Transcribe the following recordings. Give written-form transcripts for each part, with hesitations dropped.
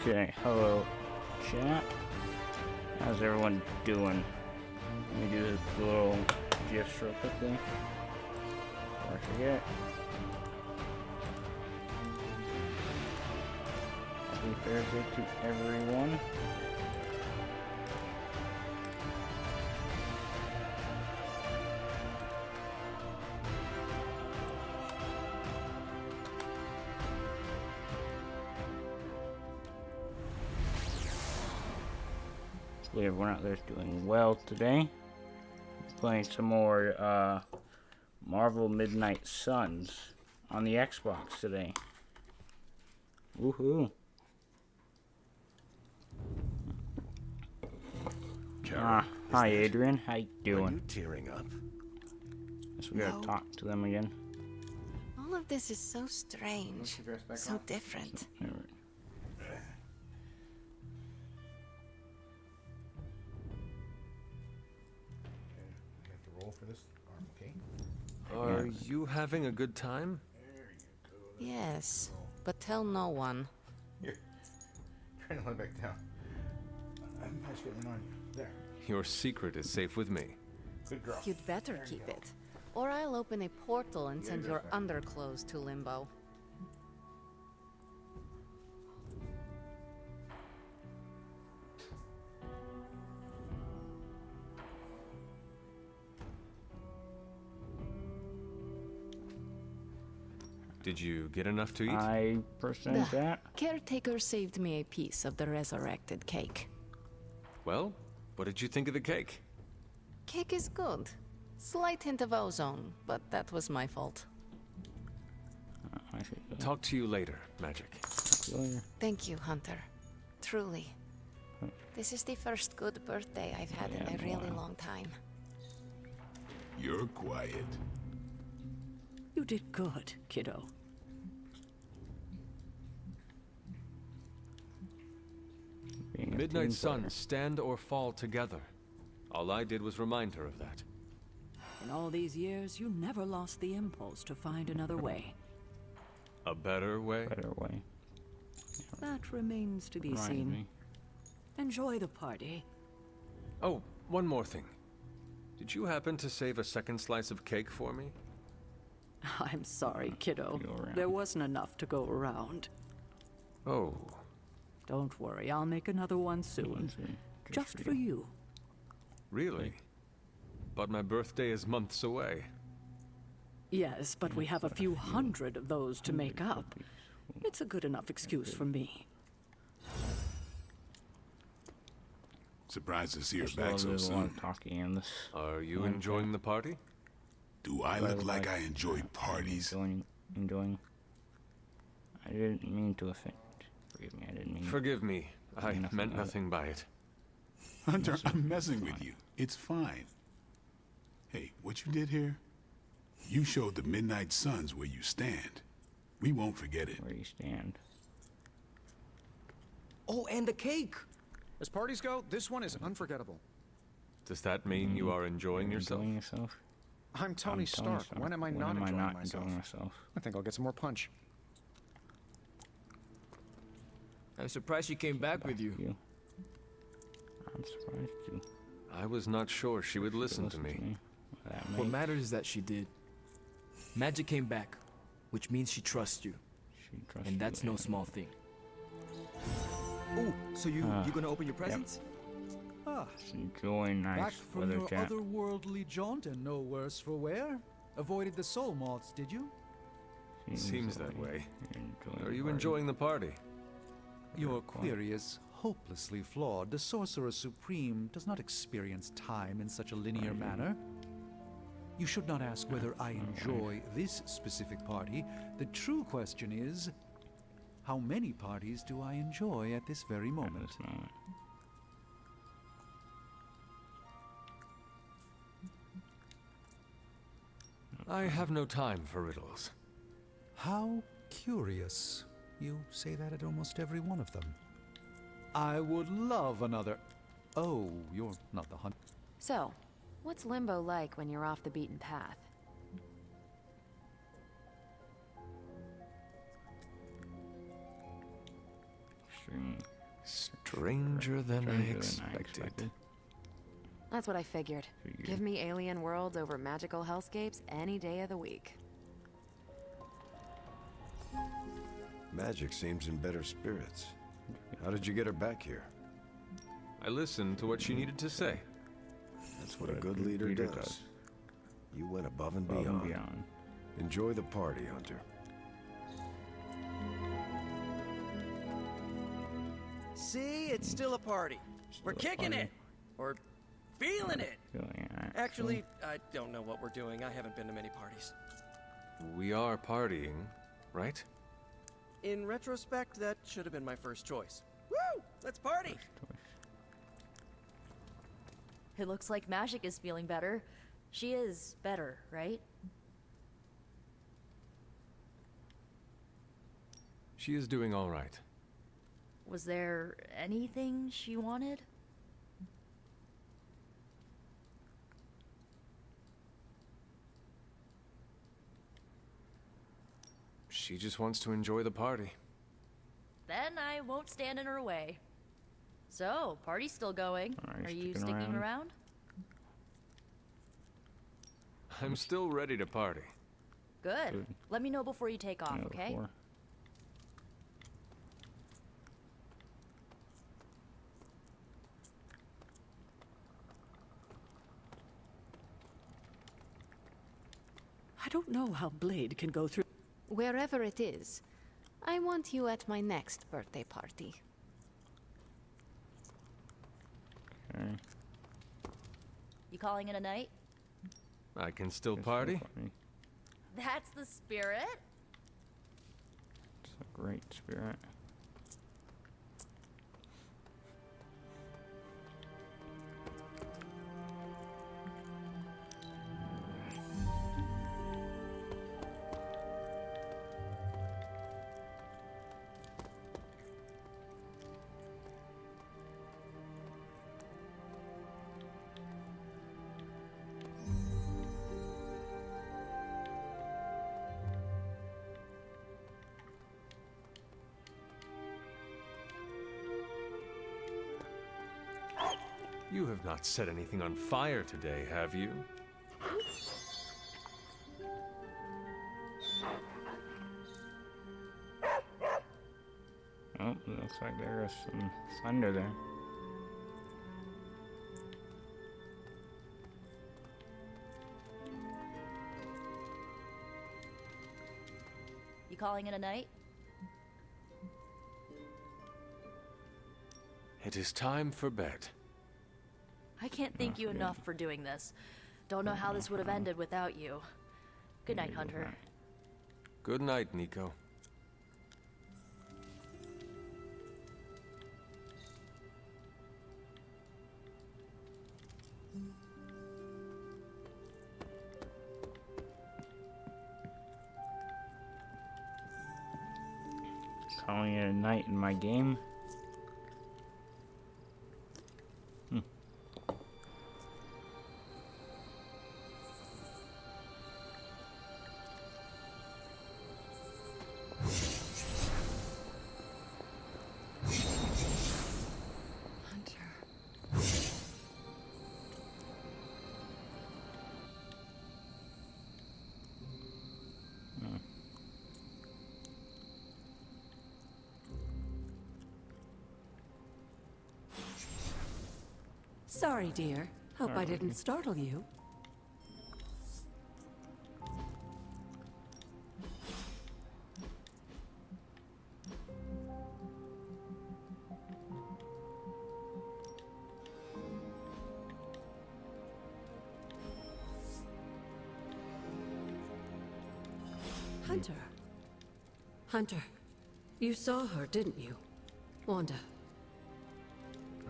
Okay, hello, chat. How's everyone doing? Let me do this little gifs real quickly before I forget. Happy Thursday to everyone. Hopefully everyone out there is doing well today. Playing some more Marvel Midnight Suns on the Xbox today. Woohoo! Hi Adrian, how you doing? Are you tearing up? Guess we gotta talk to them again. All of this is so strange, so different. For this arm, okay? Are you having a good time? Yes, but tell no one. Here. Trying to let back down. I'm just getting on you. There. Your secret is safe with me. Good girl. You'd better keep it, or I'll open a portal and send your underclothes to Limbo. Did you get enough to eat? I percent The that. caretaker saved me a piece of the resurrected cake. Well, what did you think of the cake? Cake is good. Slight hint of ozone, but that was my fault. I should Talk to you later, Magic. Thank you, Hunter. Truly. This is the first good birthday I've had in a really long time. You're quiet. You did good, kiddo. Midnight Suns stand or fall together. All I did was remind her of that. In all these years, you never lost the impulse to find another way. A better way? Better way. That remains to be Reminds seen. me. Enjoy the party. Oh, one more thing. Did you happen to save a second slice of cake for me? I'm sorry, kiddo. Go around. There wasn't enough to go around. Oh, Don't worry, I'll make another one soon. Just for you. really? But my birthday is months away. Yes, but we have a few hundred of those to make up. It's a good enough excuse for me. Surprised to see her There's a back lot so of soon. talking in this. Are you enjoying the party? Do I look like I enjoy parties? Enjoying. I didn't mean to offend. Forgive me, I didn't mean. Forgive me. I Nothing meant about it. nothing by it. Hunter, I'm messing with you. It's fine. Hey, what you did here? You showed the Midnight Suns where you stand. We won't forget it. Where you stand. Oh, and the cake! As parties go, this one is unforgettable. Does that mean you are enjoying yourself? Enjoying yourself? I'm Tony Stark. When am I When not am I enjoying not myself? enjoying myself? I think I'll get some more punch. I'm surprised she came back with you. I'm surprised you I was not sure she would listen to me. That What makes- matters is that she did. Magic came back, which means she trusts you, she trusts and that's you. no small thing. Oh, so you gonna open your presents? Ah, It's enjoying back nice from weather, your chat. otherworldly jaunt and no worse for wear? Avoided the soul moths, did you? Seems that way. You're Are you party. enjoying the party? Your query is hopelessly flawed. The Sorcerer Supreme does not experience time in such a linear manner. You should not ask whether I enjoy this specific party. The true question is, how many parties do I enjoy at this very moment? This moment. I have no time for riddles. How curious. You say that at almost every one of them. I would love another. Oh, you're not the hunt. So, what's Limbo like when you're off the beaten path? Extreme. Stranger than I expected. That's what I figured. Give me alien worlds over magical hellscapes any day of the week. Magic seems in better spirits. How did you get her back here? I listened to what she needed to say. That's what a good leader does. You went above and beyond. Enjoy the party, Hunter. See, it's still a party. We're kicking it. Or feeling it. Actually, I don't know what we're doing. I haven't been to many parties. We are partying, right? In retrospect, that should have been my first choice. Woo! Let's party! It looks like Magic is feeling better. She is better, right? She is doing all right. Was there anything she wanted? She just wants to enjoy the party. Then I won't stand in her way. So, party's still going. Are you sticking around? I'm still ready to party. Good. Let me know before you take off, okay? I don't know how Blade can go through. Wherever it is, I want you at my next birthday party. Okay. You calling it a night? I can still party. That's the spirit. It's a great spirit. You have not set anything on fire today, have you? Oh, looks like there is some thunder there. You calling it a night? It is time for bed. I can't thank you enough for doing this. Don't know how this would have ended without you. Good night, Hunter. Good night, Nico. Calling it a night in my game. Sorry, dear. Hope I didn't startle you. Hunter. Hunter. You saw her, didn't you? Wanda.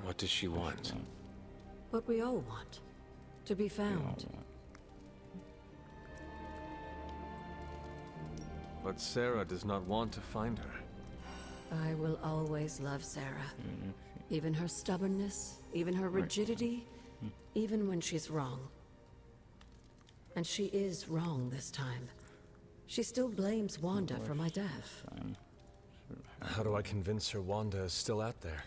What does she want? What we all want. To be found. But Sarah does not want to find her. I will always love Sarah. Even her stubbornness, even her rigidity, even when she's wrong. And she is wrong this time. She still blames Wanda for my death. How do I convince her Wanda is still out there?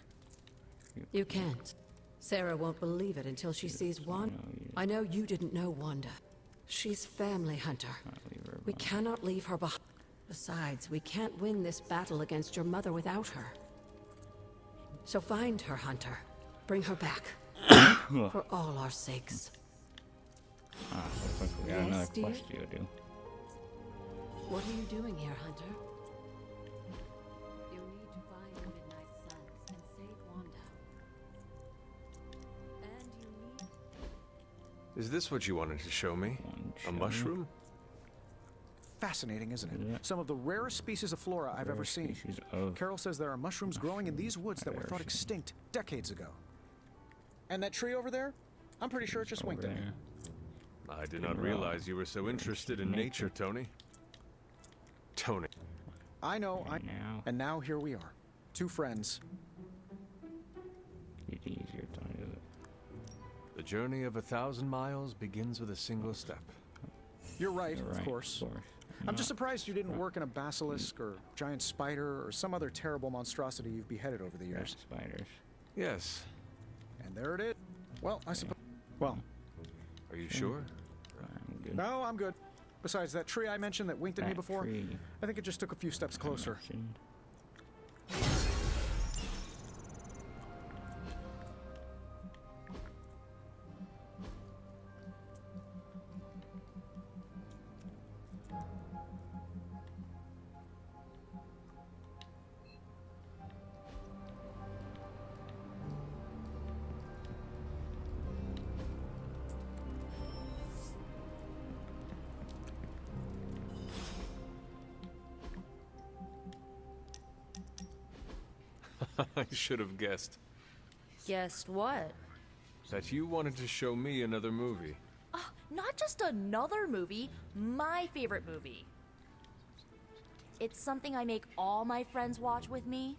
You can't. Sarah won't believe it until she sees Wanda. I know you didn't know Wanda. She's family, Hunter. We cannot leave her behind. Besides, we can't win this battle against your mother without her. So find her, Hunter. Bring her back. For all our sakes. Looks like we got another quest to do. What are you doing here, Hunter? You need to find the Midnight Suns and save Wanda. And you need... Is this what you wanted to show me? A mushroom? Fascinating, isn't it? Some of the rarest species of flora I've ever seen. Carol says there are mushrooms growing in these woods that were thought extinct decades ago. And that tree over there? I'm pretty sure it just winked at me. I did not realize you were so interested in nature, Tony. Tony. I know, and now here we are. Two friends. It's easier, Tony. The journey of 1,000 miles begins with a single step. You're right, of course. I'm just surprised you didn't work in a basilisk or giant spider or some other terrible monstrosity you've beheaded over the years. Spiders. Yes. And there it is. Well, I suppose... Well... Are you sure? I'm good. No, I'm good. Besides, that tree I mentioned that winked at me before, I think it just took a few steps closer. I should have guessed. Guessed what? That you wanted to show me another movie. Not just another movie, my favorite movie. It's something I make all my friends watch with me.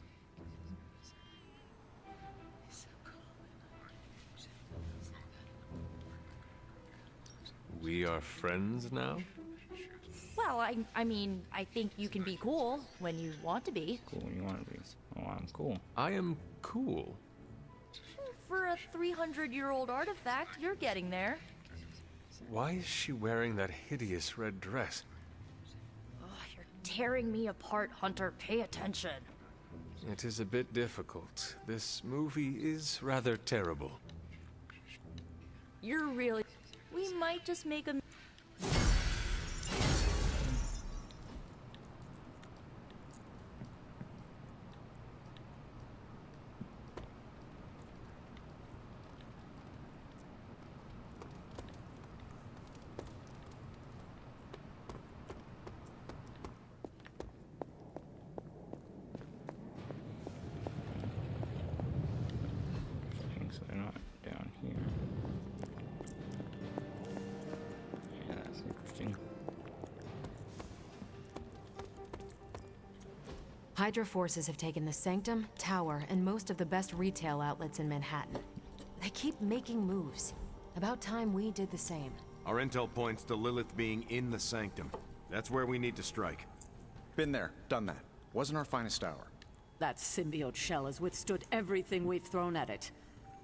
We are friends now? Well, I mean, I think you can be cool when you want to be. Cool when you want to be. Oh, I'm cool. I am cool. For a 300-year-old artifact, you're getting there. Why is she wearing that hideous red dress? Oh, you're tearing me apart, Hunter. Pay attention. It is a bit difficult. This movie is rather terrible. You're really... We might just make a... So they're not down here. Yeah, that's interesting. Hydra forces have taken the Sanctum, Tower, and most of the best retail outlets in Manhattan. They keep making moves. About time we did the same. Our intel points to Lilith being in the Sanctum. That's where we need to strike. Been there, done that. Wasn't our finest hour. That symbiote shell has withstood everything we've thrown at it.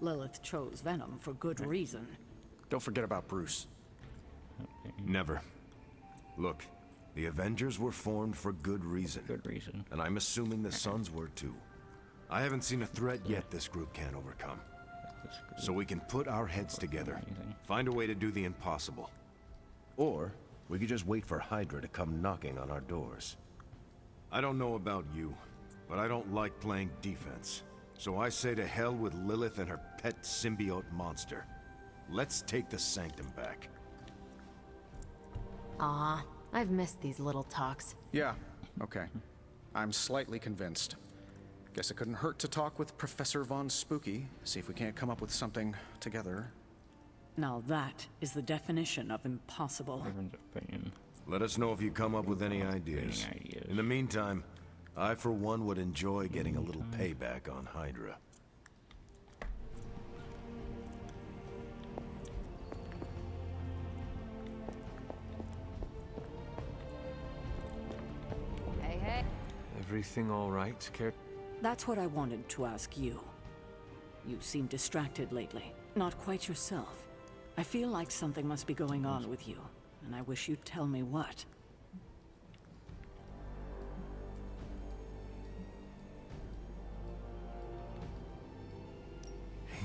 Lilith chose Venom for good reason. Don't forget about Bruce. Never. Look, the Avengers were formed for good reason. Good reason. And I'm assuming the Sons were too. I haven't seen a threat yet this group can't overcome. So we can put our heads together, find a way to do the impossible. Or we could just wait for Hydra to come knocking on our doors. I don't know about you, but I don't like playing defense. So I say to hell with Lilith and her pet symbiote monster. Let's take the Sanctum back. I've missed these little talks. Yeah, okay. I'm slightly convinced. Guess it couldn't hurt to talk with Professor Von Spooky, see if we can't come up with something together. Now that is the definition of impossible. Everyone's opinion. Let us know if you come up with any ideas. In the meantime, I for one would enjoy getting a little payback on Hydra. Hey, hey. Everything all right, Care? That's what I wanted to ask you. You seem distracted lately. Not quite yourself. I feel like something must be going on with you, and I wish you'd tell me what.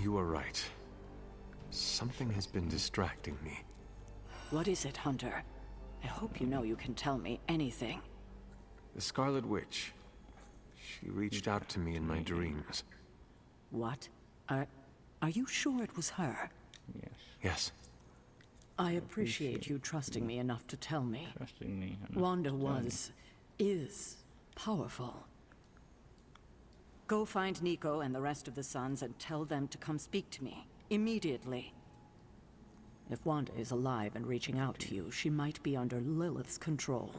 You are right. Something has been distracting me. What is it, Hunter? I hope you know you can tell me anything. The Scarlet Witch. She reached out to me in my dreams. What? Are you sure it was her? Yes. Yes. I appreciate you trusting me enough to tell me. Trusting me enough Wanda to tell me. is powerful. Go find Nico and the rest of the Sons and tell them to come speak to me. Immediately. If Wanda is alive and reaching out to you, she might be under Lilith's control.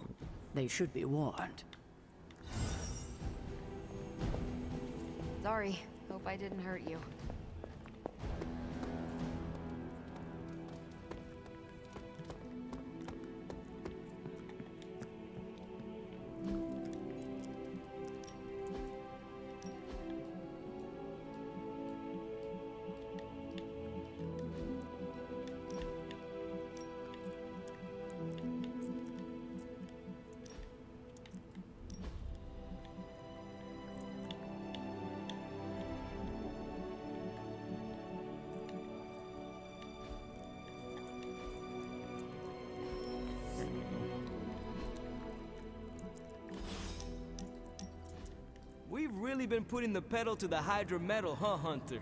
They should be warned. Sorry. Hope I didn't hurt you. We've really been putting the pedal to the Hydra metal, huh, Hunter?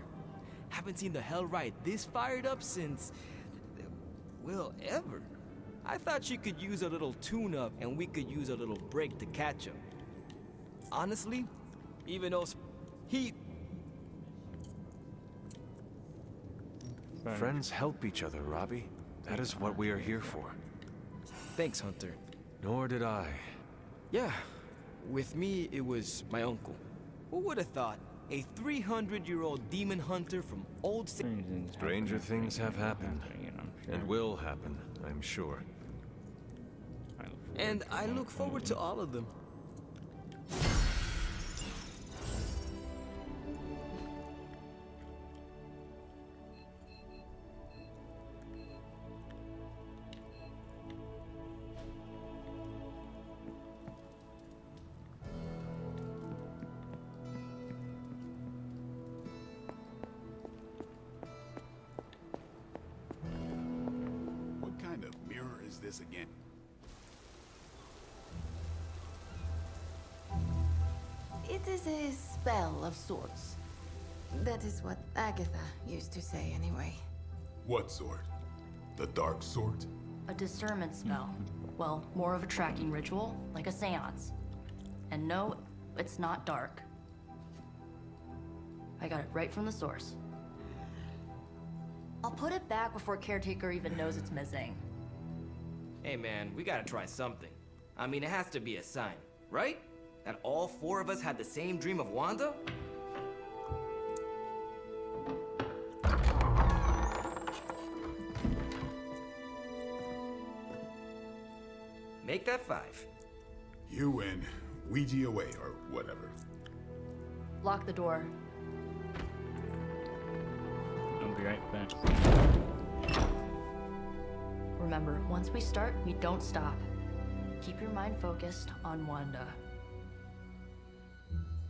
Haven't seen the Hellride this fired up since... well, ever. I thought she could use a little tune-up, and we could use a little break to catch up. Honestly, even though he... Friends help each other, Robbie. That is what we are here for. Thanks, Hunter. Nor did I. Yeah, with me, it was my uncle. Who would have thought? A 300-year-old demon hunter from old... Stranger things have happened. And will happen, I'm sure. And I look forward to all of them. Again. It is a spell of sorts. That is what Agatha used to say anyway. What sort? The dark sort? A discernment spell. Well, more of a tracking ritual, like a seance. And no, it's not dark. I got it right from the source. I'll put it back before Caretaker even knows it's missing. Hey man, we gotta try something. I mean, it has to be a sign, right? That all four of us had the same dream of Wanda? Make that 5. You win. Ouija away, or whatever. Lock the door. I'll be right back. Remember, once we start, we don't stop. Keep your mind focused on Wanda.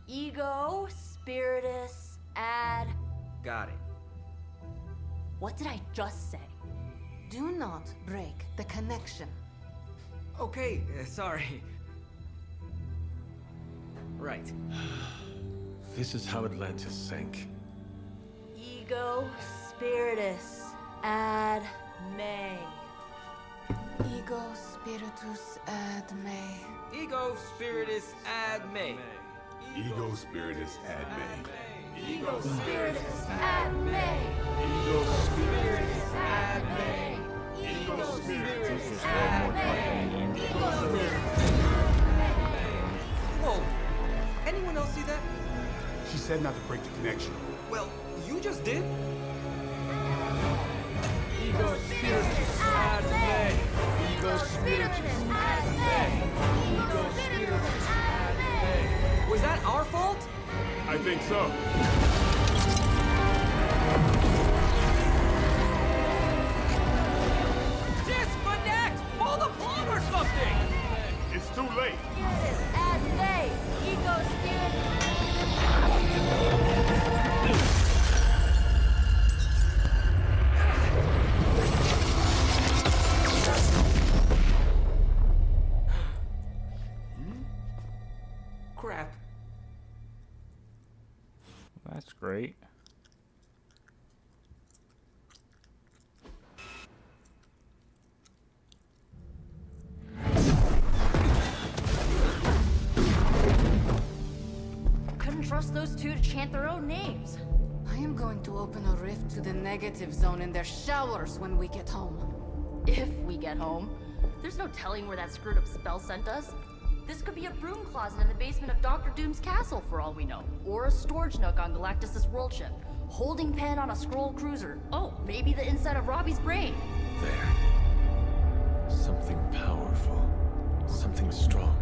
Ego, Spiritus, add... Got it. What did I just say? Do not break the connection. Okay, sorry. Right. This is how Atlantis sank. Ego, Spiritus, add May. Ego spiritus ad me. Ego spiritus ad me. Ego spiritus ad me. Ego spiritus ad me. Ego spiritus ad me. Ego spiritus ad me. Ego spiritus. Whoa! Anyone else see that? She said not to break the connection. Well, you just did. Ego spiritus ad me. Ego spiritus ad me. Ego spiritus ad me. Was that our fault? I think so. crap. That's great. Couldn't trust those two to chant their own names. I am going to open a rift to the negative zone in their showers when we get home. If we get home. There's no telling where that screwed up spell sent us. This could be a broom closet in the basement of Dr. Doom's castle for all we know. Or a storage nook on Galactus' world ship. Holding pen on a scroll cruiser. Oh, maybe the inside of Robbie's brain. There. Something powerful. Something strong.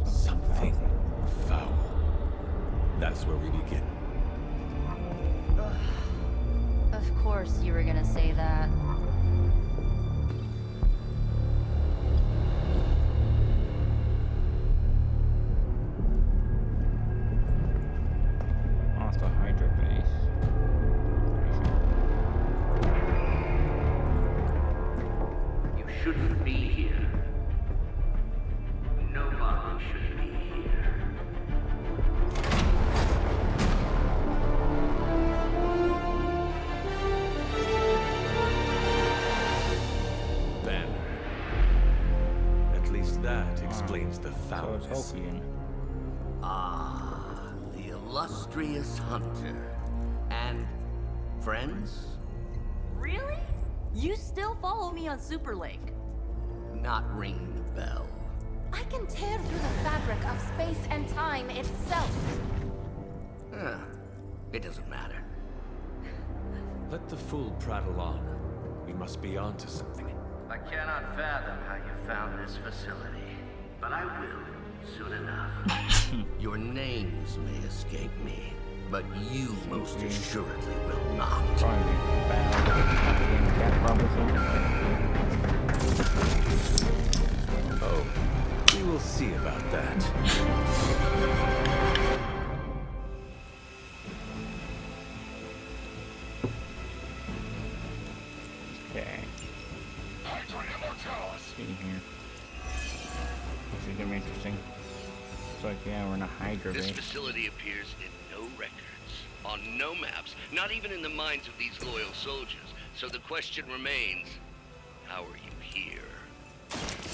Something foul. That's where we begin. Of course you were gonna say that. Off the Hydra base. You shouldn't be here. Nobody should be here. Banner. At least that explains the foulness. Ah, the illustrious hunter. And friends? Really? You still follow me on Superlink? Not ringing the bell. I can tear through the fabric of space and time itself. Huh. It doesn't matter. Let the fool prattle on. We must be on to something. I cannot fathom how you found this facility, but I will soon enough. Your names may escape me, but you most assuredly will not. Oh, we will see about that. Okay. Let's see here. This is gonna be interesting. It's like, yeah, we're in a Hydra This base. facility appears in no records, on no maps, not even in the minds of these loyal soldiers. So the question remains, how are you here?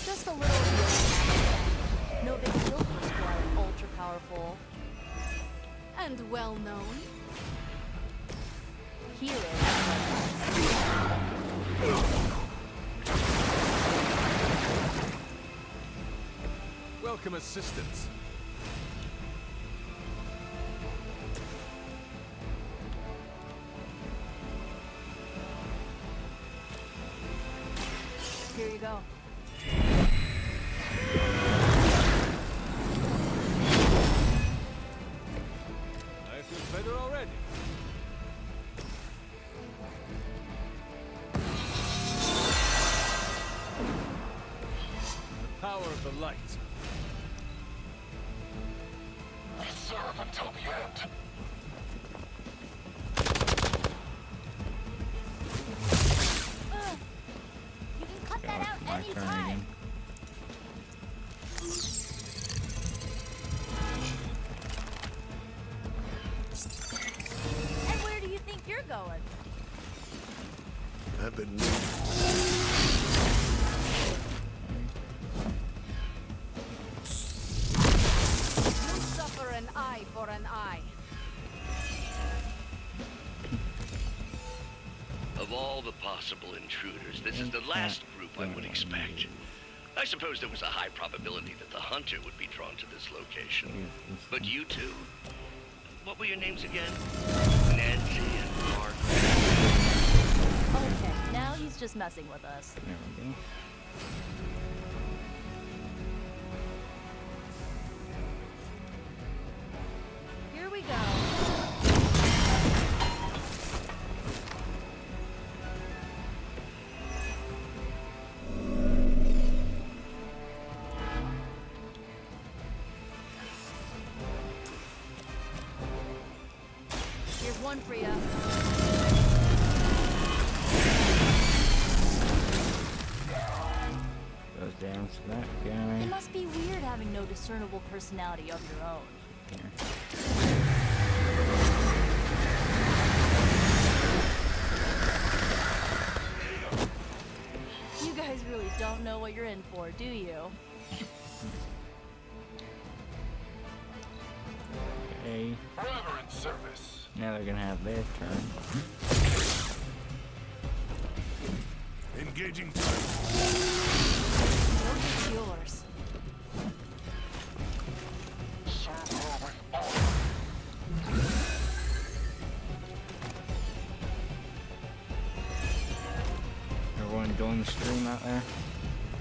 Just a little. No big deal for Squire, ultra powerful. And well known. Hero. Welcome assistance. Here you go. I feel better already. The power of the light. We serve until the end. You can cut that out My turn anytime. again. And where do you think you're going? I've been... You suffer an eye for an eye. Of all the possible intruders, this is the last group I would expect. I suppose there was a high probability that the hunter would be drawn to this location. But you two? What were your names again? Nancy and Mark. Okay, now he's just messing with us. There we go. Here we go. Here's one for you. Goes down to that guy. It must be weird having no discernible personality of your own. Here. You guys really don't know what you're in for, do you? Okay. Forever in service. Now they're gonna have their turn. Engaging target. It's yours. Serve her with honor. Everyone doing the stream out there?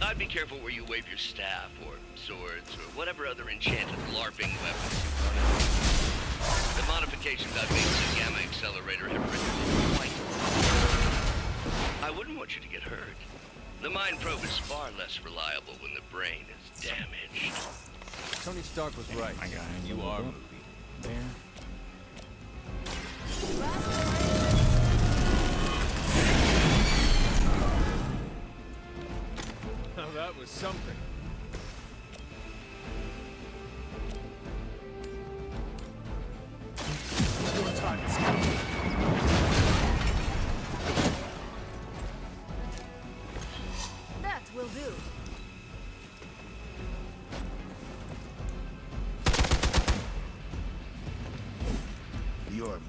I'd be careful where you wave your staff, or swords, or whatever other enchanted LARPing weapons you run into. The modifications I've made to the Gamma Accelerator have rendered it quite I wouldn't want you to get hurt. The mind probe is far less reliable when the brain is damaged. Tony Stark was right. I got it. You are moving. There. Now that was something. Your time is coming. That will do. You're mine.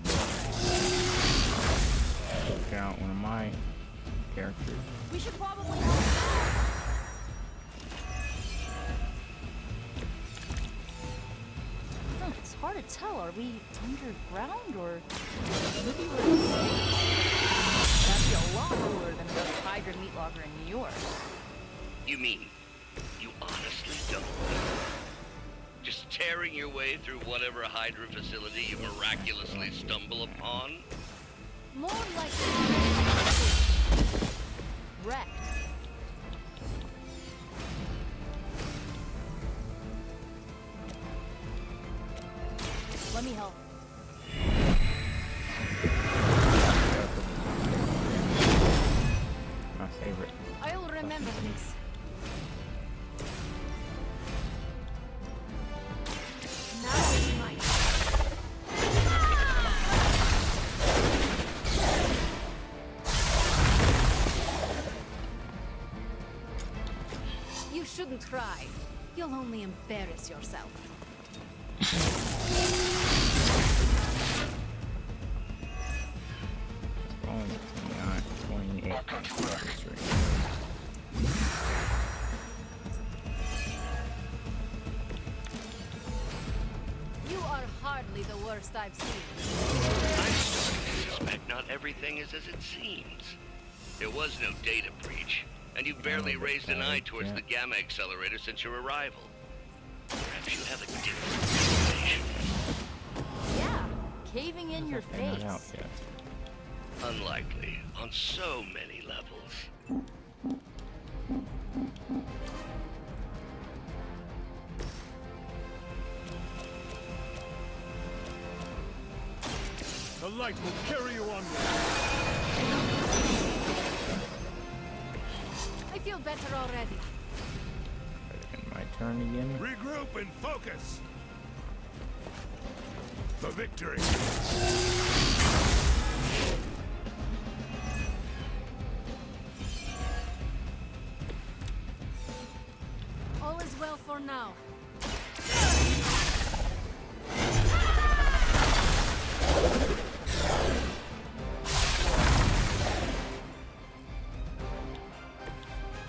Took out one of my characters. We should probably it's hard to tell. Are we underground or maybe we're in space? That'd be a lot cooler than the Hydra meat locker in New York. You mean, you honestly don't? Just tearing your way through whatever Hydra facility you miraculously stumble upon? More like wrecked. Let me help. My favorite. I'll remember this. Now it's mine. You shouldn't try. You'll only embarrass yourself. Only 29, 28. You are hardly the worst I've seen. I suspect not everything is as it seems. There was no data breach, and you've barely raised an eye towards the Gamma Accelerator since your arrival. Perhaps you have a different explanation. Yeah, caving in your face. Unlikely, on so many levels. The light will carry you onward. I feel better already. My turn again. Regroup and focus. For victory. All is well for now.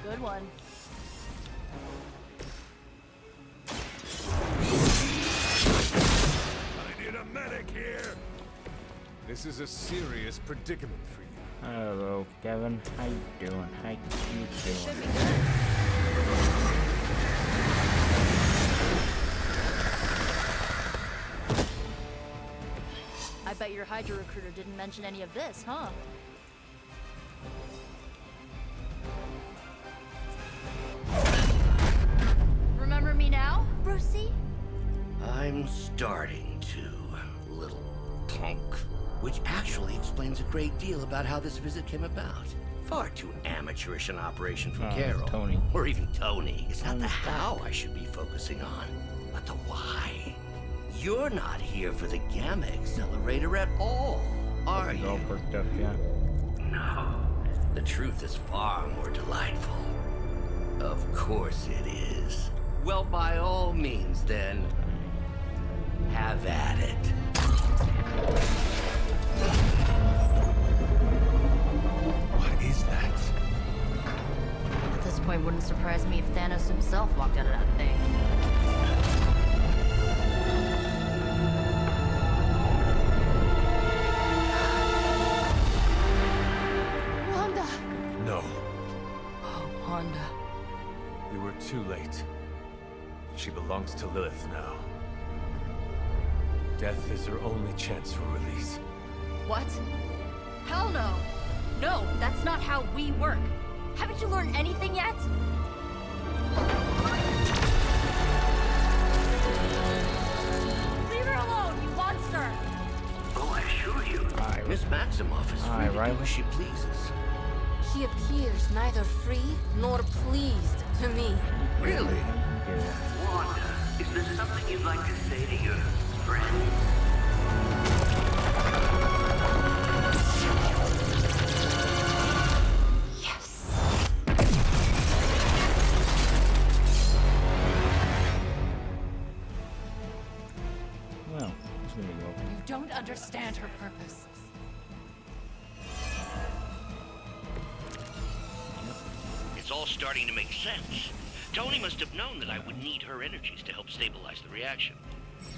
Good one. I need a medic here. This is a serious predicament for you. Hello, Kevin. How you doing? How you doing? I bet your Hydra recruiter didn't mention any of this, huh? Remember me now, Brucey? I'm starting to, little punk. Which actually explains a great deal about how this visit came about. Far too amateurish an operation for Oh, Carol. Tony. Or even Tony. It's not the how I should be focusing on, but the why. You're not here for the Gamma Accelerator at all, are you? All perked up yet? No. The truth is far more delightful. Of course it is. Well, by all means, then, have at it. What is that? At this point, wouldn't surprise me if Thanos himself walked out of that thing. Wanda! No. Oh, Wanda. We were too late. She belongs to Lilith now. Death is her only chance for release. What? Hell no! No, that's not how we work. Haven't you learned anything yet? Leave her alone, you monster! Oh, I assure you, Miss Maximoff is free to do as she pleases. He appears neither free nor pleased to me. Really? Wanda, is there something you'd like to say to your friends? Well, it's gonna go. You don't understand her purpose. It's all starting to make sense. Tony must have known that I would need her energies to help stabilize the reaction.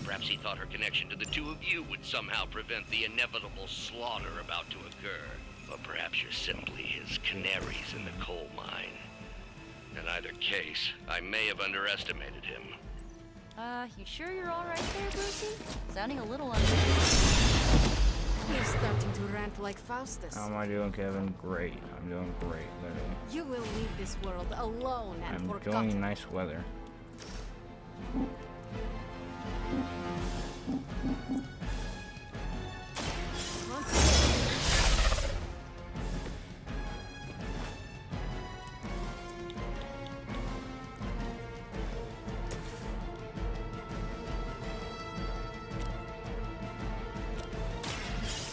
Perhaps he thought her connection to the two of you would somehow prevent the inevitable slaughter about to occur. Or perhaps you're simply his canaries in the coal mine. In either case, I may have underestimated him. You sure you're all right there, Brucey? Sounding a little uneasy. He's starting to rant like Faustus. How am I doing, Kevin? Great. I'm doing great, literally. You will leave this world alone and I'm forgotten. enjoying nice weather.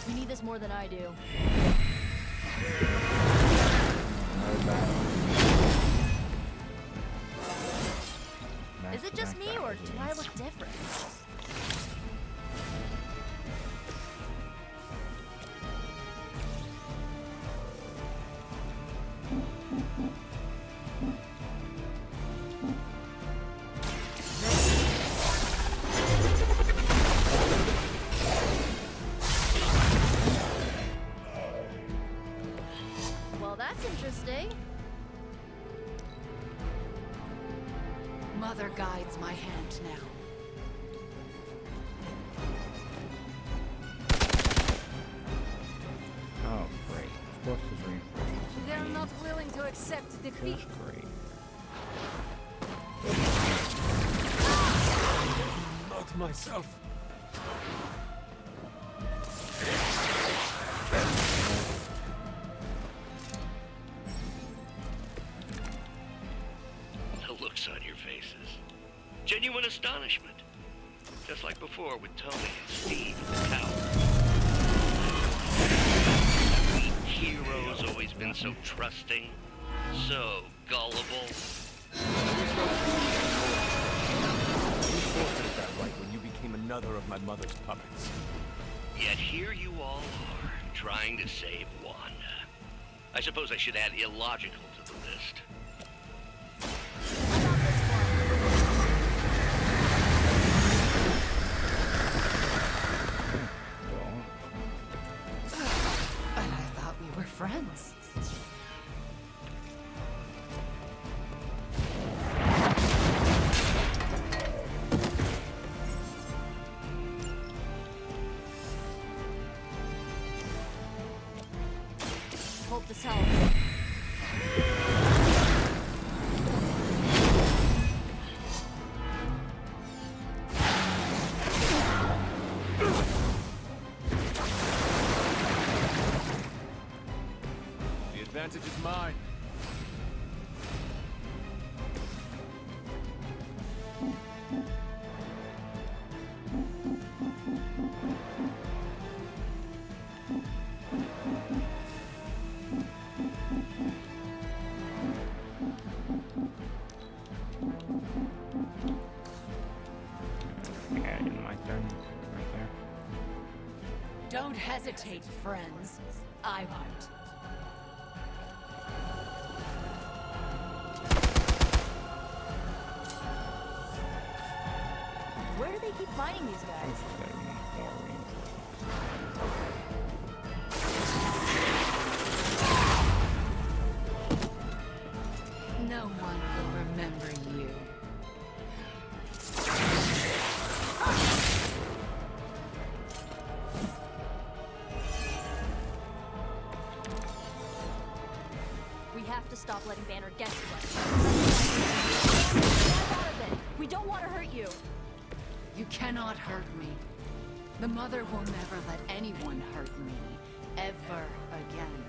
You need this more than I do. Is it just me, or do I look different? Well, that's interesting. Mother guides my hand now. Oh, great. Of course it's reinforcements. They're not willing to accept defeat. Just great. Not myself. The looks on your faces. Genuine astonishment. Just like before with Tony and Steve and the tower. The hero's always been so trusting, so gullible. You forfeited that right when you became another of my mother's puppets. Yet here you all are, trying to save Wanda. I suppose I should add illogical to the list. And I thought we were friends. Hope this helps. advantage is mine. Don't hesitate, friends. I won't. Where do they keep finding these guys? No one will remember you. We have to stop letting Banner get to us. Get out of it. We don't want to hurt you. You cannot hurt me. The Mother will never let anyone hurt me. Ever again.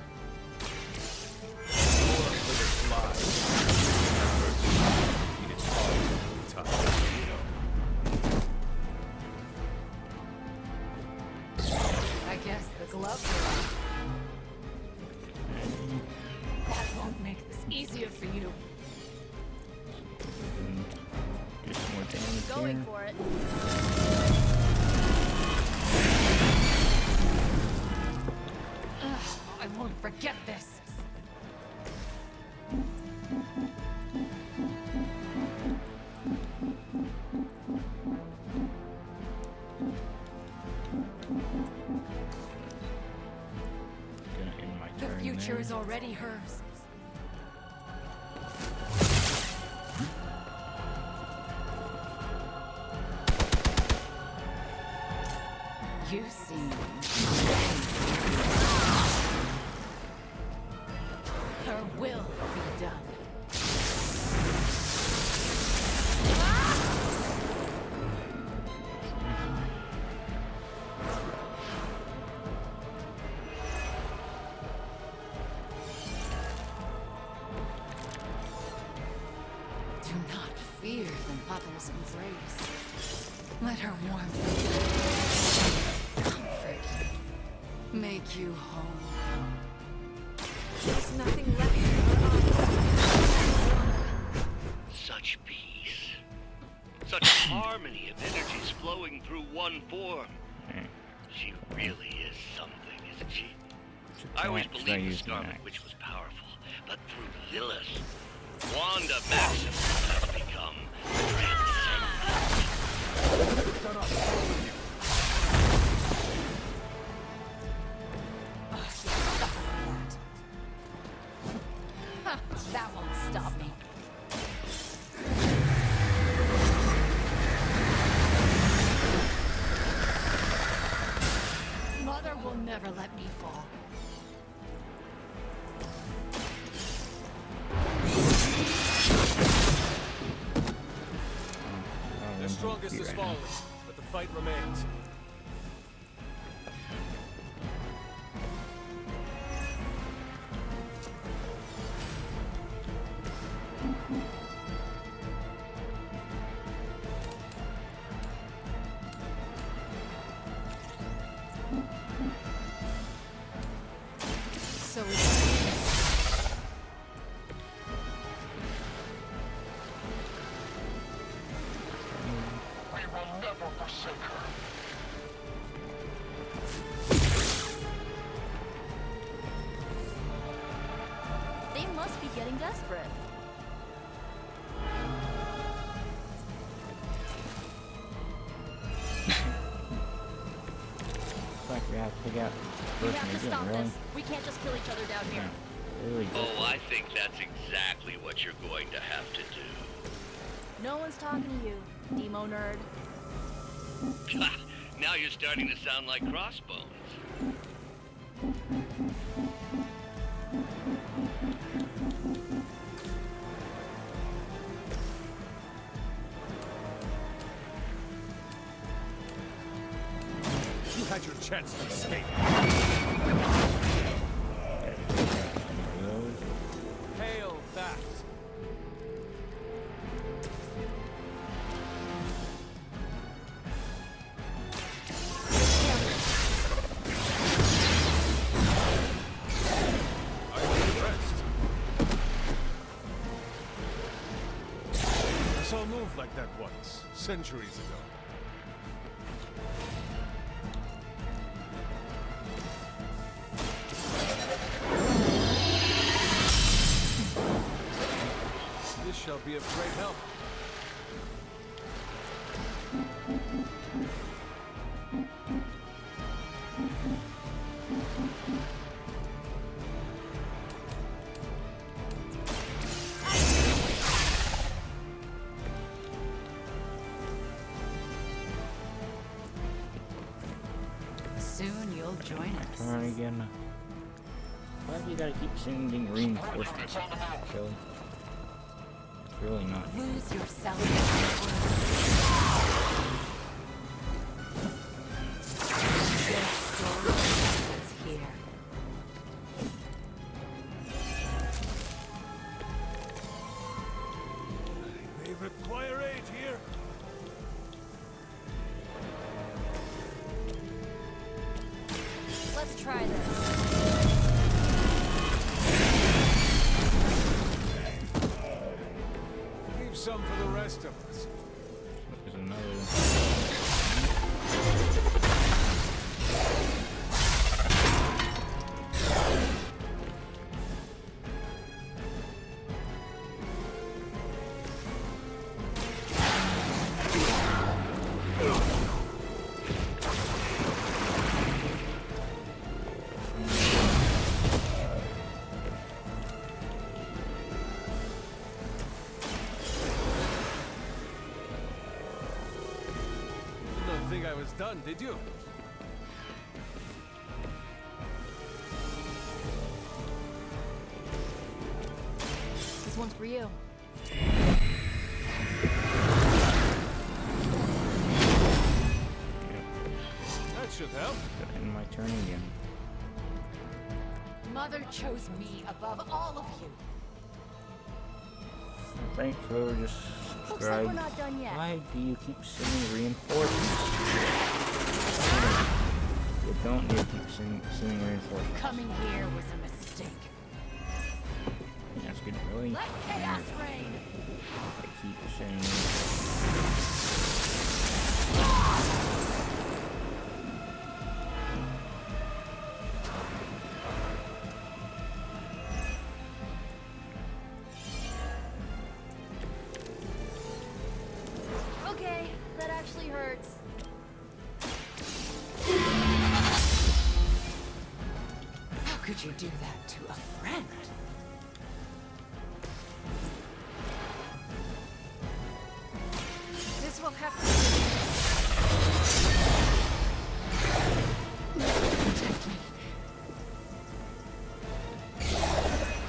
I guess the gloves are off. That won't make this easier for you. Do some more damage Going here. for it. Ugh, I won't forget this. Gonna end my The turn future there. is already hers. You seem... Her will be done. Do not fear the mother's embrace. Let her warmth comfort you, make you whole. There's nothing left in her eyes. Such peace. Such harmony of energies flowing through one form. She really is something, isn't she? I always believed the Scarlet Witch was powerful, but through Lilith, Wanda Maximoff has become That won't stop me. Mother will never let me fall. The strongest is falling, but the fight remains. So it's... We will never forsake her. They must be getting desperate. Looks like we have to figure out We the have to person stop again, this. We can't just kill each other down here. really? Oh, I think that's exactly what you're going to have to do. No one's talking to you, Demo nerd. Now you're starting to sound like Crossbones. You had your chance to escape. Really? like that once, centuries ago. This shall be of great help. Soon you'll join us. Turn again. Why do you gotta keep sending reinforcements, Kelly? It's really not. Lose yourself. Here. They require aid here. Let's try this. Leave some for the rest of us. There's another. Didn't think I was done, did you? This one's for you. That should help. Gotta end my turn again. Mother chose me above all of you. Thanks for just Looks like we're subscribe. not done yet. Why do you keep sending reinforcements? You don't need to keep sending reinforcements. Coming here was a mistake. Yeah, it's getting really Let chaos weird. reign. I keep sending. Okay, that actually hurts. How could you do that to a friend? This will have to protect me.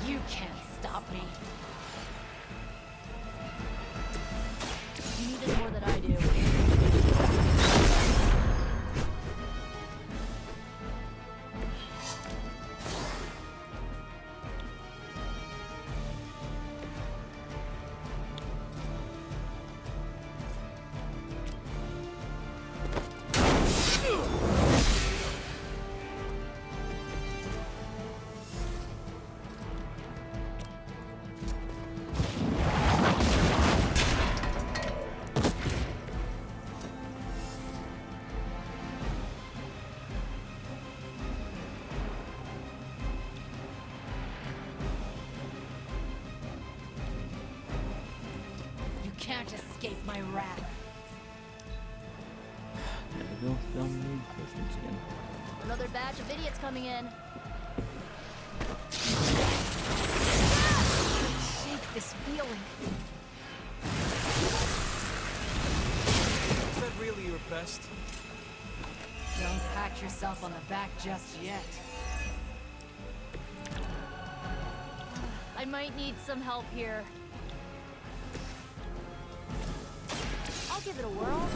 You can't stop me. You need this more than I do. You can't escape my wrath. There we go. Film reinforcements again. Another batch of idiots coming in. Shake this feeling. Is that really your best? Don't pat yourself on the back just yet. I might need some help here. I'll give it a whirl.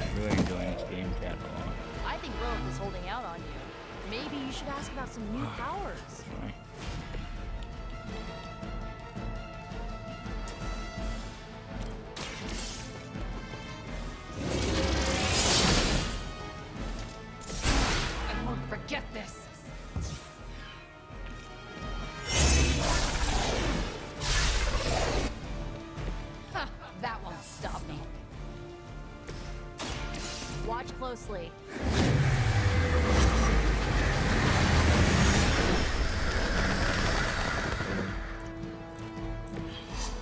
I'm really enjoying this game chat a lot. I think Lilith is holding out on you. Maybe you should ask about some new powers. Right. I won't forget this. stop me. Watch closely.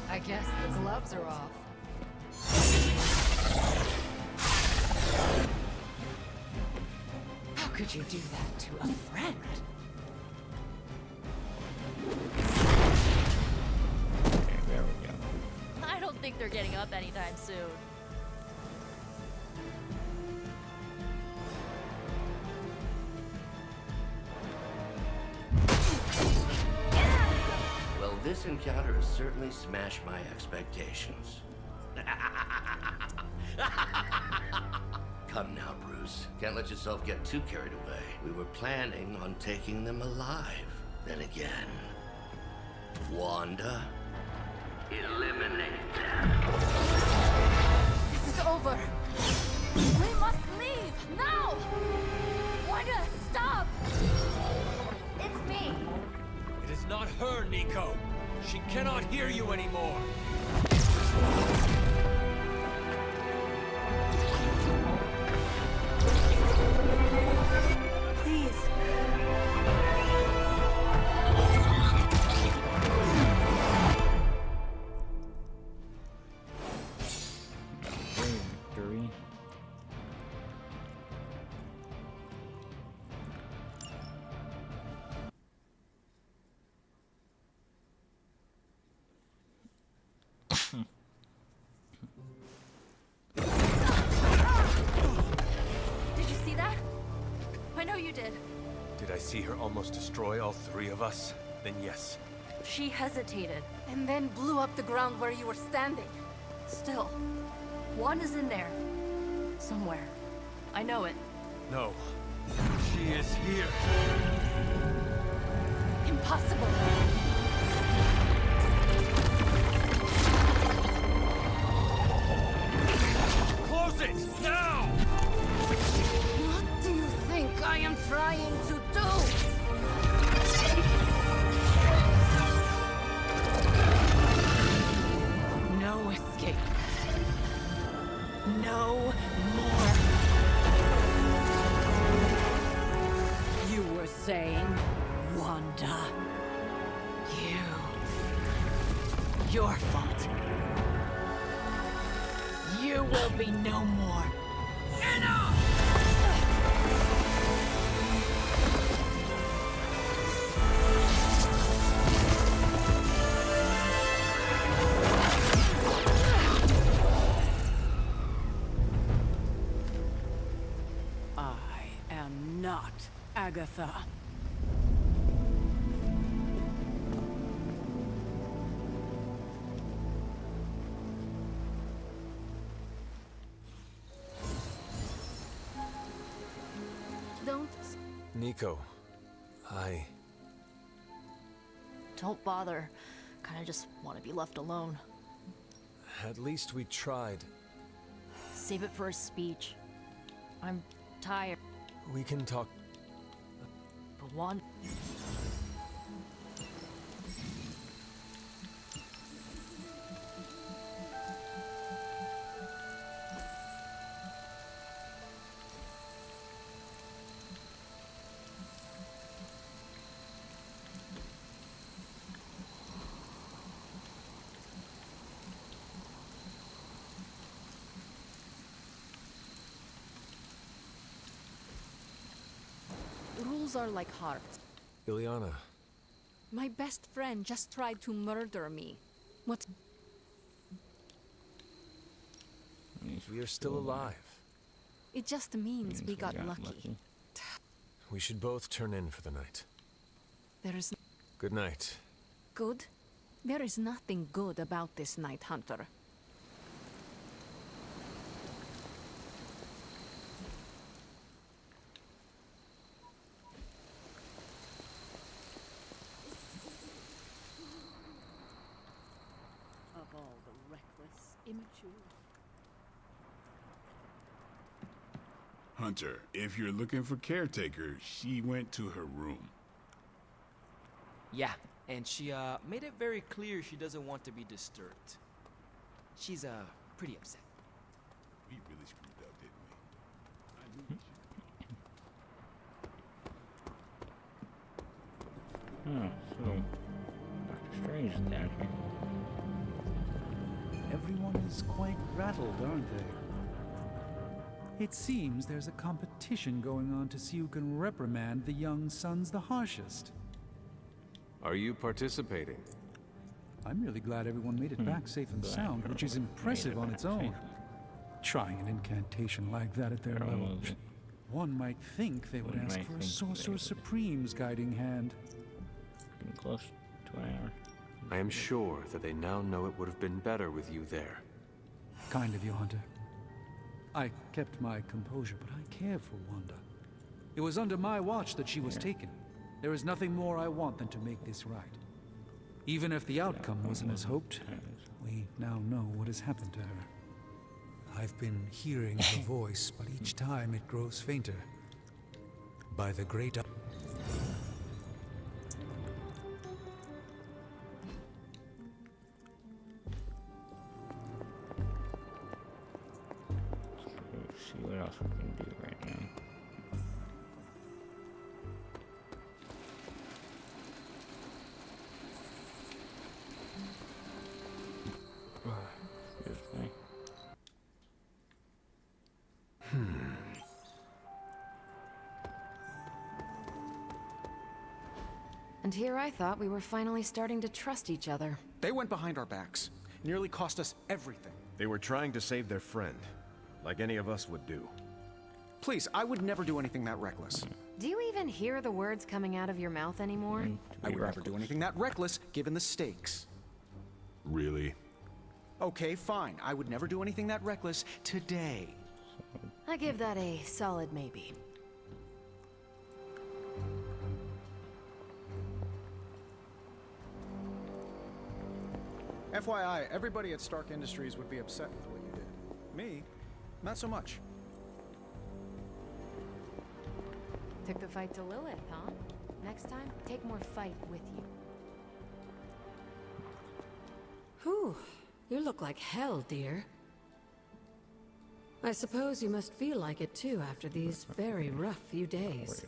I guess the gloves are off. How could you do that to a friend? Okay, there we go. I don't think they're getting up anytime soon. Well, this encounter has certainly smashed my expectations. Come now, Bruce. Can't let yourself get too carried away. We were planning on taking them alive. Then again, Wanda, eliminate them. This is over. We must leave now. Wanda, stop! It's me. It is not her, Nico. She cannot hear you anymore. Please. Victory. Did you see that? I know you did. Did I see her almost destroy all three of us? Then yes. She hesitated. And then blew up the ground where you were standing. Still, Wanda's in there. Somewhere. I know it. No. She is here. Impossible. Close it! Now! What do you think I am trying to do? No escape. No more. You were saying, Wanda. Your fault. You will be no more. I am not Agatha. Don't. Nico, Don't bother. Kinda just want to be left alone. At least we tried. Save it for a speech. I'm tired. We can talk. But one. Rules are like hearts. Ileana, My best friend just tried to murder me. What? we are still alive. It just means we got lucky. We should both turn in for the night. There is Good night. good. There is nothing good about this night, Hunter. Of all the reckless, immature. Hunter, if you're looking for caretaker, she went to her room. Yeah, and she made it very clear she doesn't want to be disturbed. She's pretty upset. We really screwed up, didn't we? I knew we should. Oh, so Dr. Strange is down here. Everyone is quite rattled, aren't they? It seems there's a competition going on to see who can reprimand the young sons the harshest. Are you participating? I'm really glad everyone made it back safe and sound, which is impressive on its own. Trying an incantation like that at their level. One might think they would ask for a Sorcerer Supreme's guiding hand. Getting close to an hour. I am sure that they now know it would have been better with you there. Kind of you, Hunter. I kept my composure, but I care for Wanda. It was under my watch that she was taken. There is nothing more I want than to make this right. Even if the outcome wasn't as hoped, we now know what has happened to her. I've been hearing her voice, but each time it grows fainter. By the great... See what else we can do right now. Excuse me. And here I thought we were finally starting to trust each other. They went behind our backs. Nearly cost us everything. They were trying to save their friend, like any of us would do. Please, I would never do anything that reckless. Do you even hear the words coming out of your mouth anymore? I would never do anything that reckless, given the stakes. Really? Okay, fine. I would never do anything that reckless today. I give that a solid maybe. FYI, everybody at Stark Industries would be upset with what you did. Me, not so much. Took the fight to Lilith, huh? Next time, take more fight with you. Whew, you look like hell, dear. I suppose you must feel like it too after these very rough few days.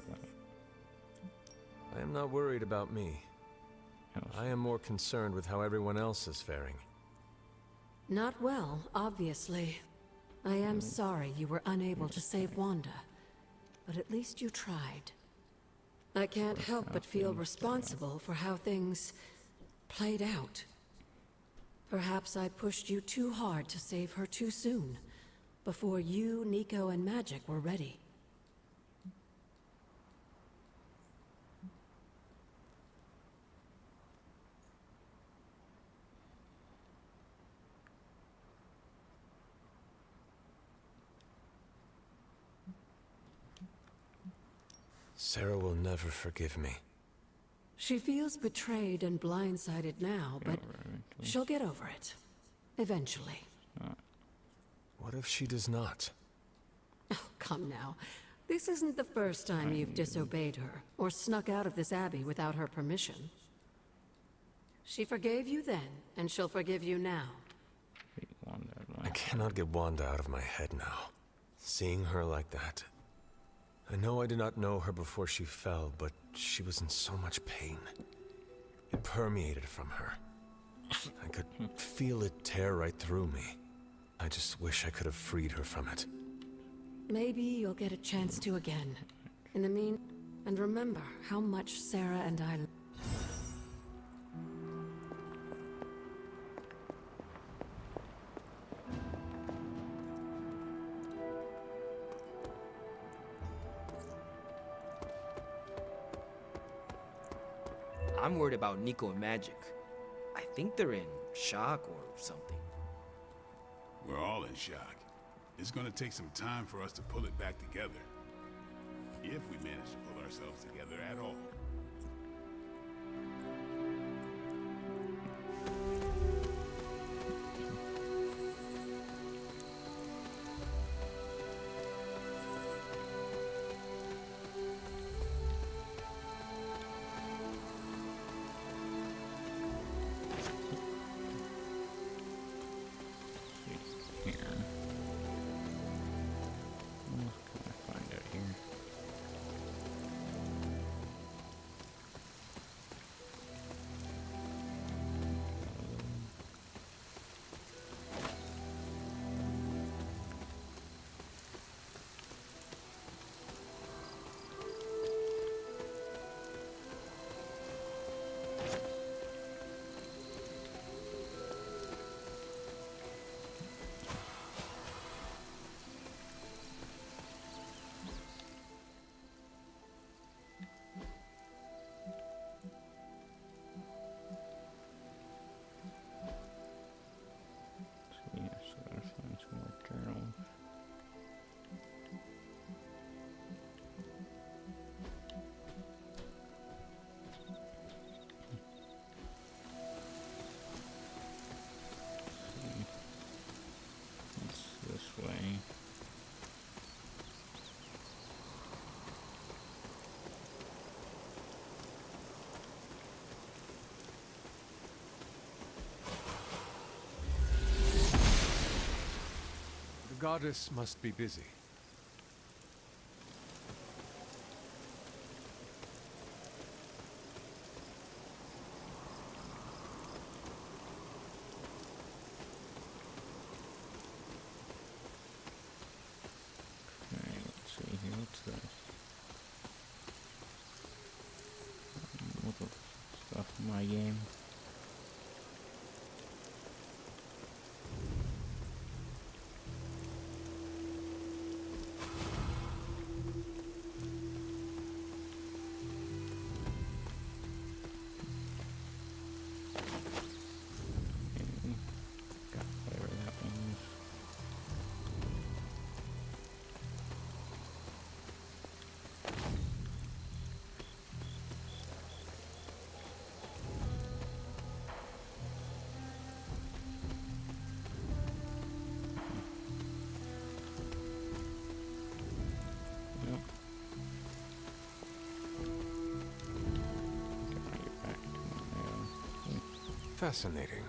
I am not worried about me. I am more concerned with how everyone else is faring. Not well, obviously. I am sorry you were unable to save Wanda, but at least you tried. I can't help but feel responsible for how things played out. Perhaps I pushed you too hard to save her too soon, before you, Nico, and Magic were ready. Sarah will never forgive me. She feels betrayed and blindsided now, but she'll get over it. Eventually. What if she does not? Oh, come now. This isn't the first time you've disobeyed her, or snuck out of this abbey without her permission. She forgave you then, and she'll forgive you now. I cannot get Wanda out of my head now. Seeing her like that... I know I did not know her before she fell, but she was in so much pain. It permeated from her. I could feel it tear right through me. I just wish I could have freed her from it. Maybe you'll get a chance to again. In the and remember how much Sarah and I... I'm worried about Nico and Magic. I think they're in shock or something. We're all in shock. It's gonna take some time for us to pull it back together. If we manage to pull ourselves together at all. The goddess must be busy. Alright, let's see here. What's this? What the stuff in my game? Fascinating.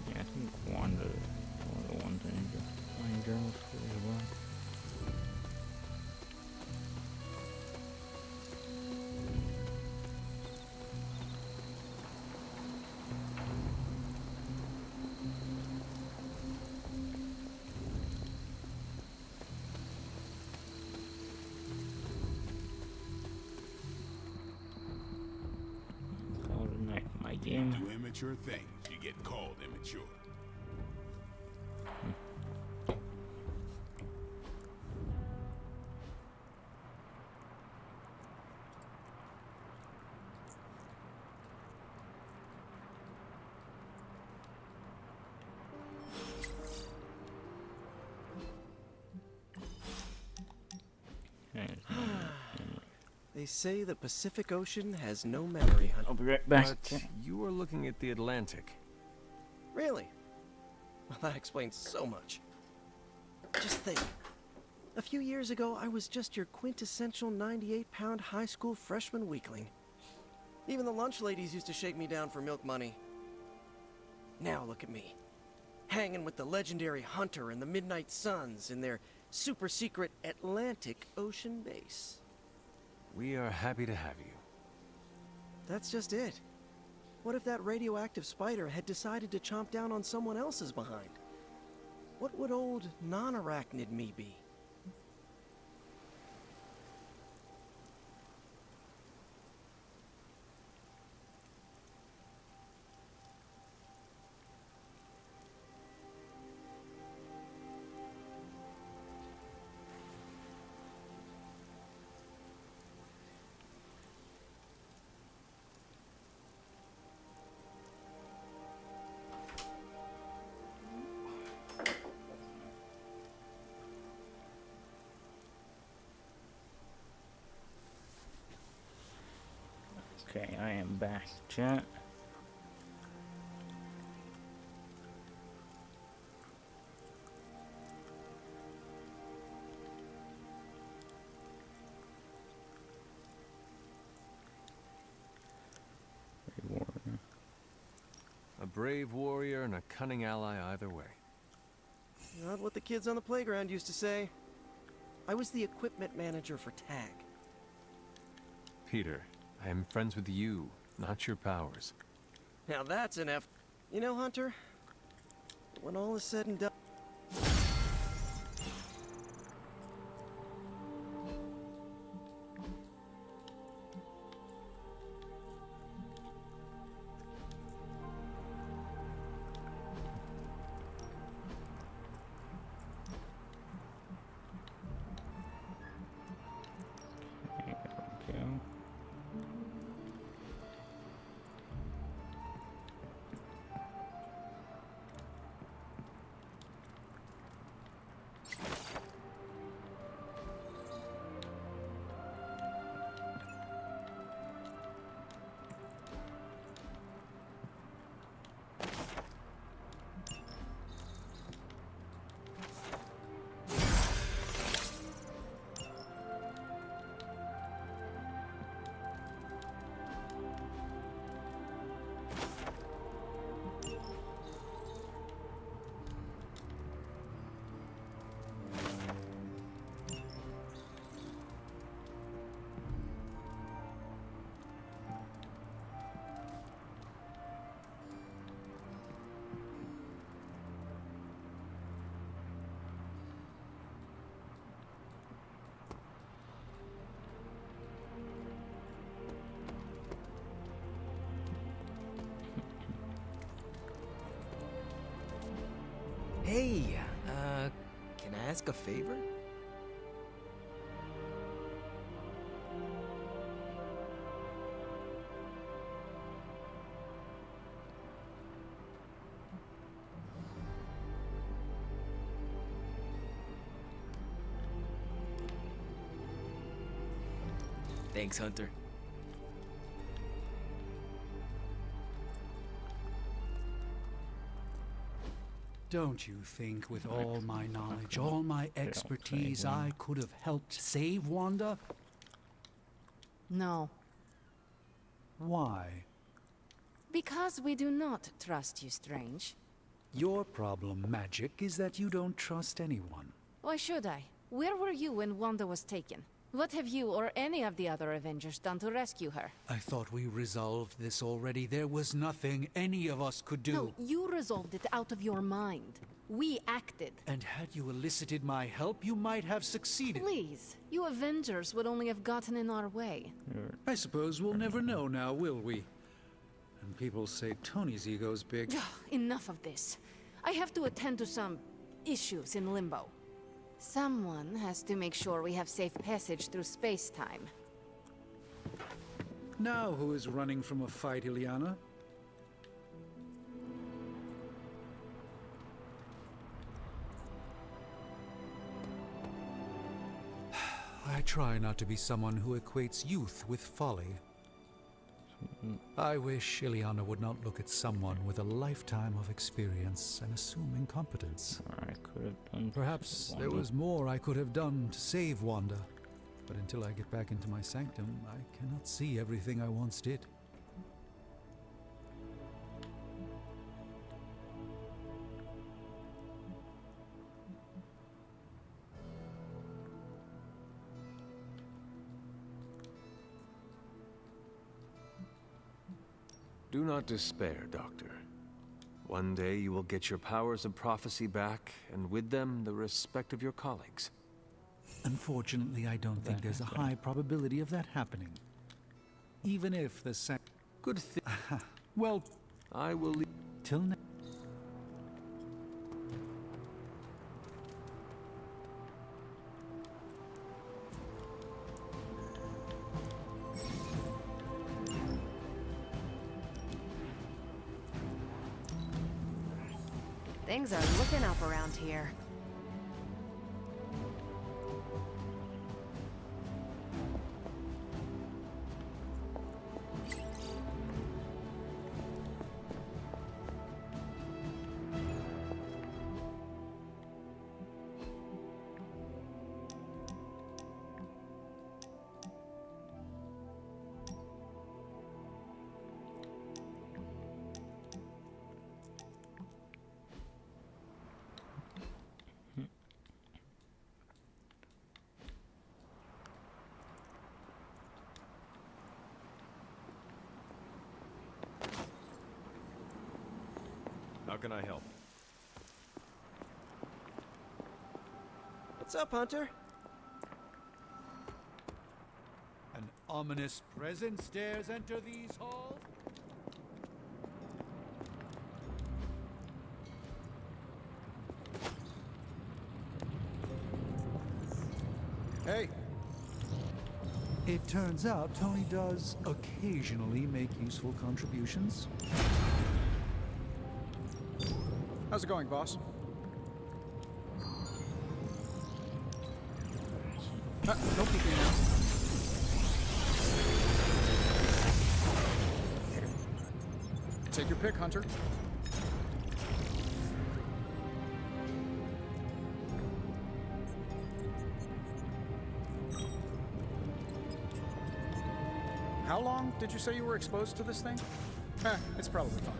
Yeah, I think Wanda is one of the ones I need to find journals for as well. Call it a night for my game. Do immature things, you get called immature. They say the Pacific Ocean has no memory, Hunter. I'll be right back. But you were looking at the Atlantic. Really? Well, that explains so much. Just think. A few years ago, I was just your quintessential 98-pound high school freshman weakling. Even the lunch ladies used to shake me down for milk money. Now look at me. Hanging with the legendary Hunter and the Midnight Suns in their super-secret Atlantic Ocean base. We are happy to have you. That's just it. What if that radioactive spider had decided to chomp down on someone else's behind? What would old non-arachnid me be? Okay, I am back, chat. A brave warrior and a cunning ally either way. Not what the kids on the playground used to say. I was the equipment manager for TAG. Peter, I am friends with you, not your powers. Now that's an F. You know, Hunter, when all is said and done... Hey, can I ask a favor? Thanks, Hunter. Don't you think with all my knowledge, all my expertise, I could have helped save Wanda? No. Why? Because we do not trust you, Strange. Your problem, Magic, is that you don't trust anyone. Why should I? Where were you when Wanda was taken? What have you or any of the other Avengers done to rescue her? I thought we resolved this already. There was nothing any of us could do. No, you resolved it out of your mind. We acted. And had you elicited my help, you might have succeeded. Please, you Avengers would only have gotten in our way. I suppose we'll never know now, will we? And people say Tony's ego's big. Enough of this. I have to attend to some issues in Limbo. Someone has to make sure we have safe passage through space-time. Now who is running from a fight, Ileana? I try not to be someone who equates youth with folly. I wish Ileana would not look at someone with a lifetime of experience and assume incompetence. I could have done. Perhaps there was more I could have done to save Wanda, but until I get back into my sanctum, I cannot see everything I once did. Do not despair, Doctor. One day you will get your powers of prophecy back, and with them, the respect of your colleagues. Unfortunately, I don't think there's a high probability of that happening. Even if the Good thing. Well, I will leave. Till now. Things are looking up around here. How can I help? What's up, Hunter? An ominous presence dares enter these halls? Hey! It turns out Tony does occasionally make useful contributions. How's it going, boss? No peeking now. Take your pick, Hunter. How long did you say you were exposed to this thing? It's probably fine.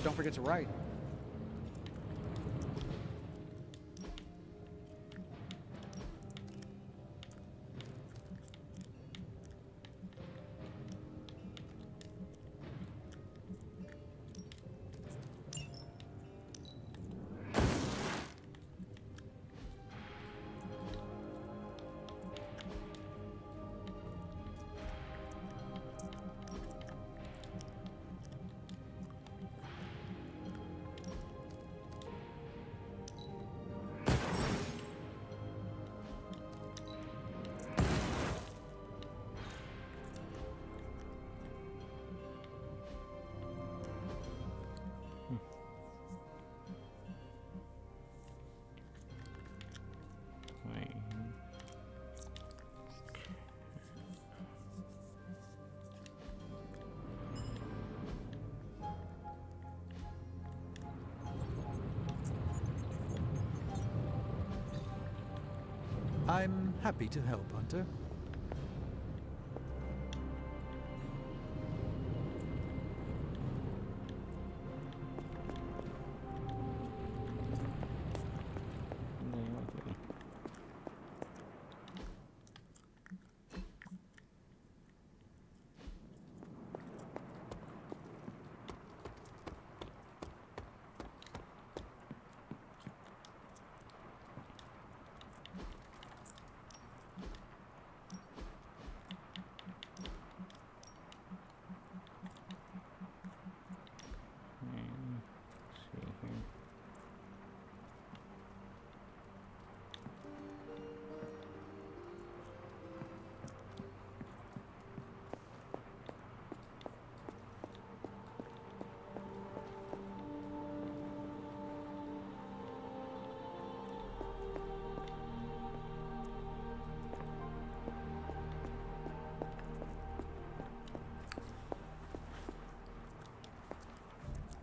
Don't forget to write. I'm happy to help, Hunter.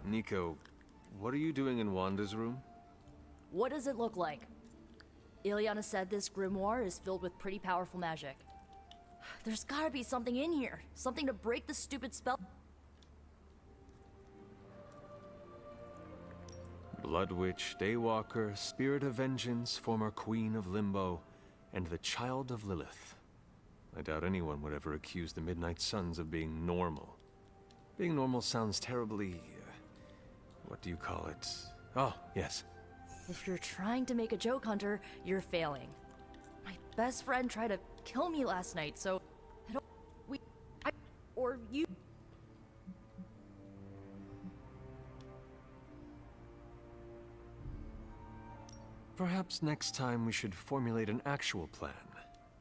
Nico, what are you doing in Wanda's room? What does it look like? Ileana said this grimoire is filled with pretty powerful magic. There's gotta be something in here. Something to break the stupid spell. Blood Witch, Daywalker, Spirit of Vengeance, former Queen of Limbo, and the Child of Lilith. I doubt anyone would ever accuse the Midnight Suns of being normal. Being normal sounds terribly... what do you call it? Oh, yes. If you're trying to make a joke, Hunter, you're failing. My best friend tried to kill me last night, so... or you... Perhaps next time we should formulate an actual plan.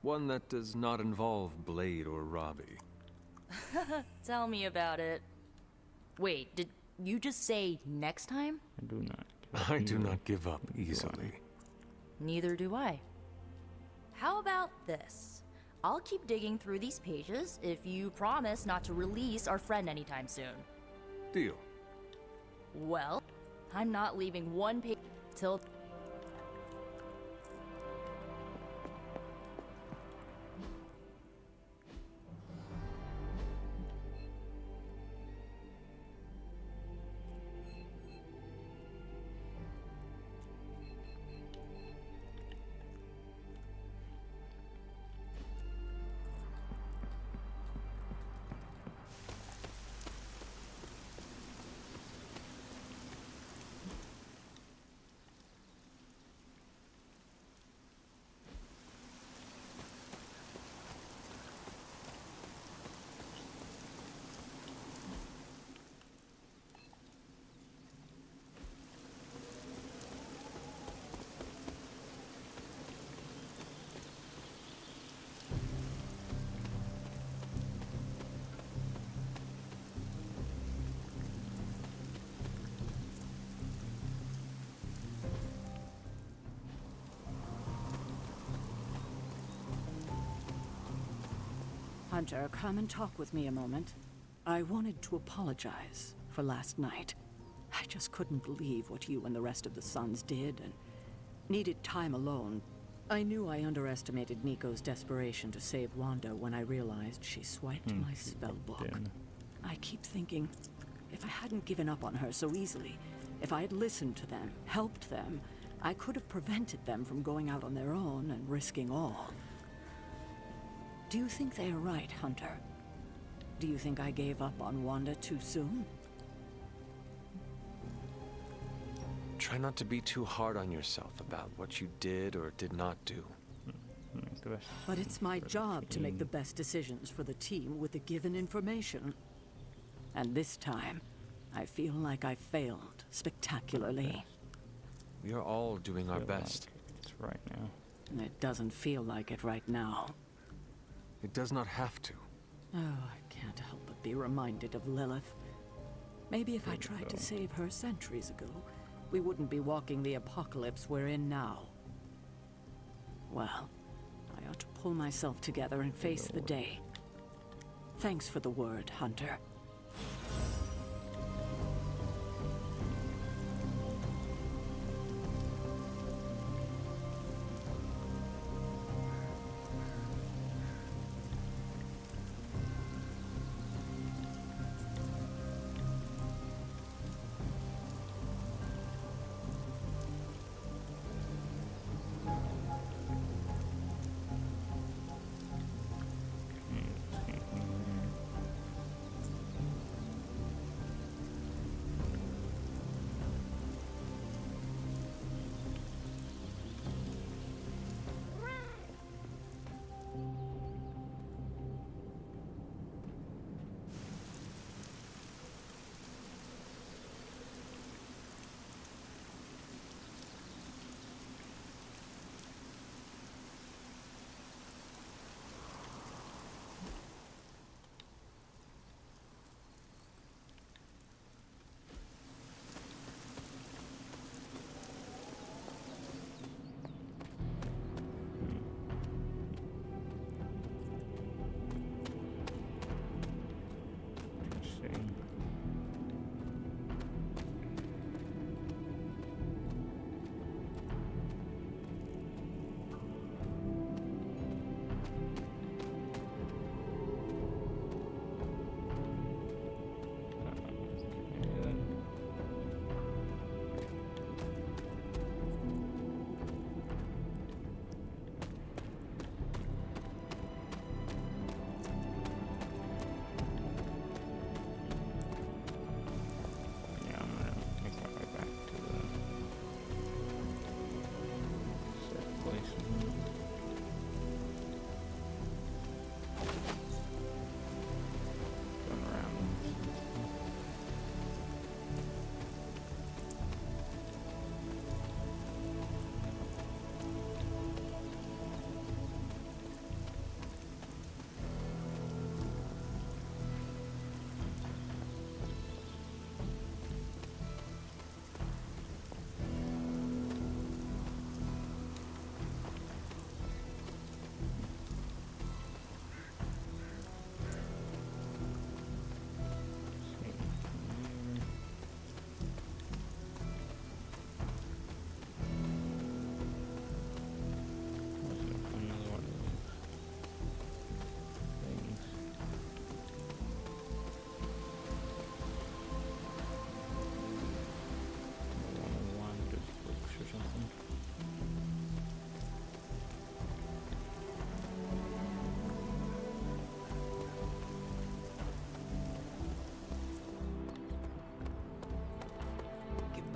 One that does not involve Blade or Robbie. Tell me about it. Wait, did you just say next time? I do not. I do not give up easily. Neither do I. How about this? I'll keep digging through these pages if you promise not to release our friend anytime soon. Deal. Well, I'm not leaving one page till... Hunter, come and talk with me a moment. I wanted to apologize for last night. I just couldn't believe what you and the rest of the Sons did, and needed time alone. I knew I underestimated Nico's desperation to save Wanda when I realized she swiped my spell book. I keep thinking, if I hadn't given up on her so easily, if I had listened to them, helped them, I could have prevented them from going out on their own and risking all. Do you think they are right, Hunter? Do you think I gave up on Wanda too soon? Try not to be too hard on yourself about what you did or did not do. But it's my job to make the best decisions for the team with the given information. And this time, I feel like I failed spectacularly. We are all doing our best. It's right now. It doesn't feel like it right now. It does not have to. Oh, I can't help but be reminded of Lilith. Maybe if I tried to save her centuries ago, we wouldn't be walking the apocalypse we're in now. Well, I ought to pull myself together and face the day. Thanks for the word, Hunter.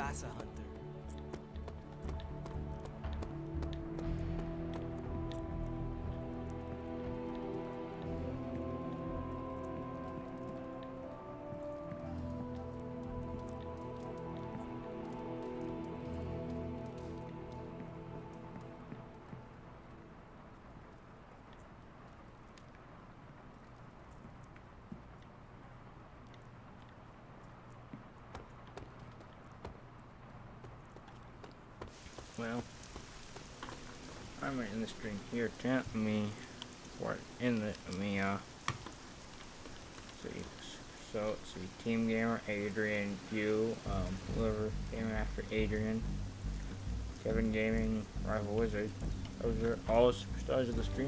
Pasa, Hunter. Well, I'm in the string here, tent. Let me see. So let's see, Team Gamer, Adrian, you, whoever came after Adrian, Kevin Gaming, Rival Wizard. Those are all the superstars of the stream.